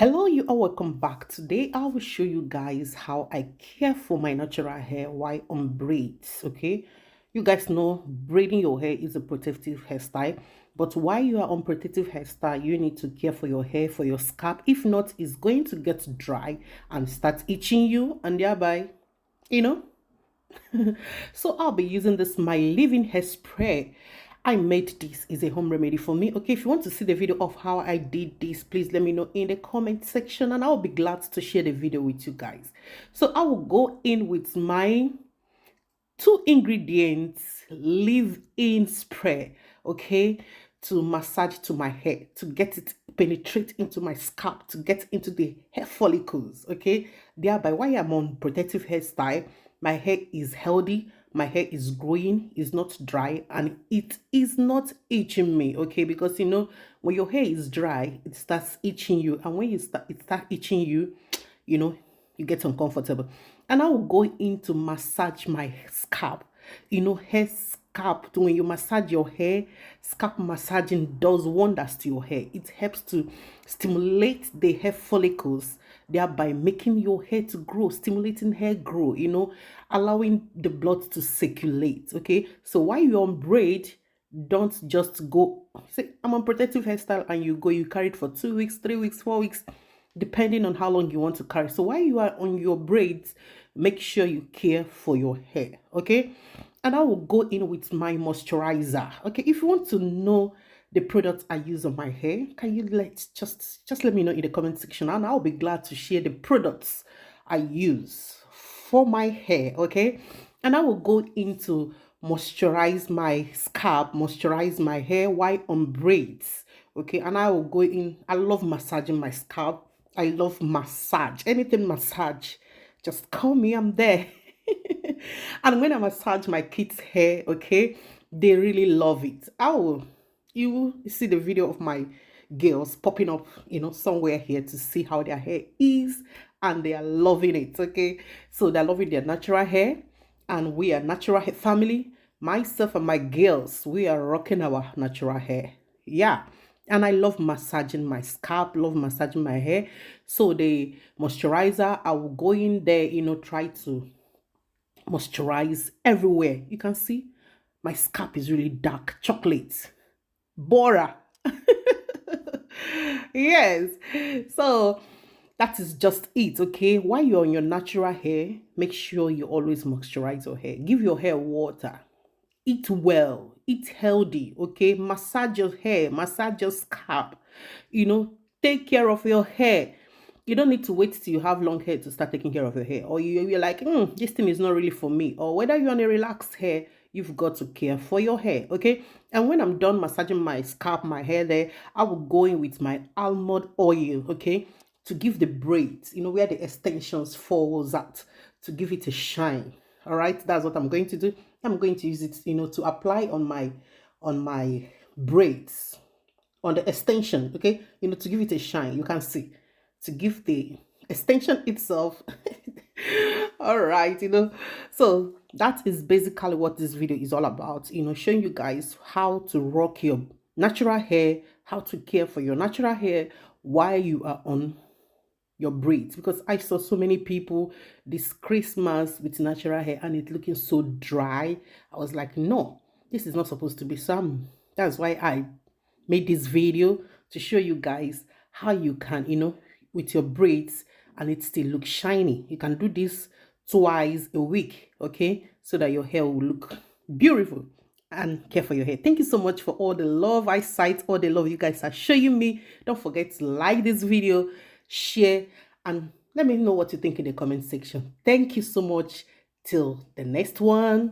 Hello, you all, welcome back. Today I will show you guys how I care for my natural hair while on braids. Okay, you guys know braiding your hair is a protective hairstyle, but while you are on protective hairstyle, you need to care for your hair, for your scalp. If not, it's going to get dry and start itching you, and thereby, you know so I'll be using this my leave-in hairspray. I made this is a home remedy for me. Okay, if you want to see the video of how I did this, please let me know in the comment section and I'll be glad to share the video with you guys. So I will go in with my two ingredients leave-in spray, okay, to massage to my hair, to get it penetrate into my scalp, to get into the hair follicles, okay. Thereby, while I'm on protective hairstyle, my hair is healthy, my hair is growing, is not dry, and it is not itching me, okay. Because when your hair is dry, it starts itching you, and when it start itching you, you get uncomfortable. And I will go in to massage my scalp. Hair scalp. When you massage your hair, scalp massaging does wonders to your hair. It helps to stimulate the hair follicles, thereby making your hair to grow, stimulating hair grow, allowing the blood to circulate. Okay, so while you're on braid, don't just go say I'm on protective hairstyle and you carry it for 2 weeks, 3 weeks, 4 weeks, depending on how long you want to carry. So while you are on your braids, make sure you care for your hair, okay. And I will go in with my moisturizer. Okay, if you want to know the products I use on my hair, can you just let me know in the comment section, and I'll be glad to share the products I use for my hair, okay. And I will go into moisturize my scalp, moisturize my hair while on braids, okay. And I will go in, I love massaging my scalp. I love massage, anything massage, just call me, I'm there. And when I massage my kids' hair, okay, they really love it. You will see the video of my girls popping up, somewhere here to see how their hair is, and they are loving it, okay. So they're loving their natural hair, and we are natural hair family. Myself and my girls, we are rocking our natural hair. Yeah. And I love massaging my scalp, love massaging my hair. So the moisturizer, I will go in there, try to moisturize everywhere. You can see my scalp is really dark chocolate. Bora. Yes. So that is just it, okay. While you're on your natural hair, make sure you always moisturize your hair. Give your hair water. Eat well, eat healthy, okay. Massage your hair, massage your scalp, take care of your hair. You don't need to wait till you have long hair to start taking care of your hair, or you're like, this thing is not really for me. Or whether you're on a relaxed hair, you've got to care for your hair, okay. And when I'm done massaging my scalp, my hair there, I will go in with my almond oil, okay, to give the braids, where the extensions falls out, to give it a shine. All right, that's what I'm going to do. I'm going to use it, to apply on my braids, on the extension, okay, to give it a shine. You can see, to give the extension itself. All right, so that is basically what this video is all about, showing you guys how to rock your natural hair, how to care for your natural hair while you are on your braids. Because I saw so many people this Christmas with natural hair and it looking so dry. I was like, no, this is not supposed to be some. That's why I made this video, to show you guys how you can, with your braids, and it still looks shiny. You can do this twice a week, okay, so that your hair will look beautiful. And care for your hair. Thank you so much for all the love I cite, all the love you guys are showing me. Don't forget to like this video, share, and let me know what you think in the comment section. Thank you so much. Till the next one.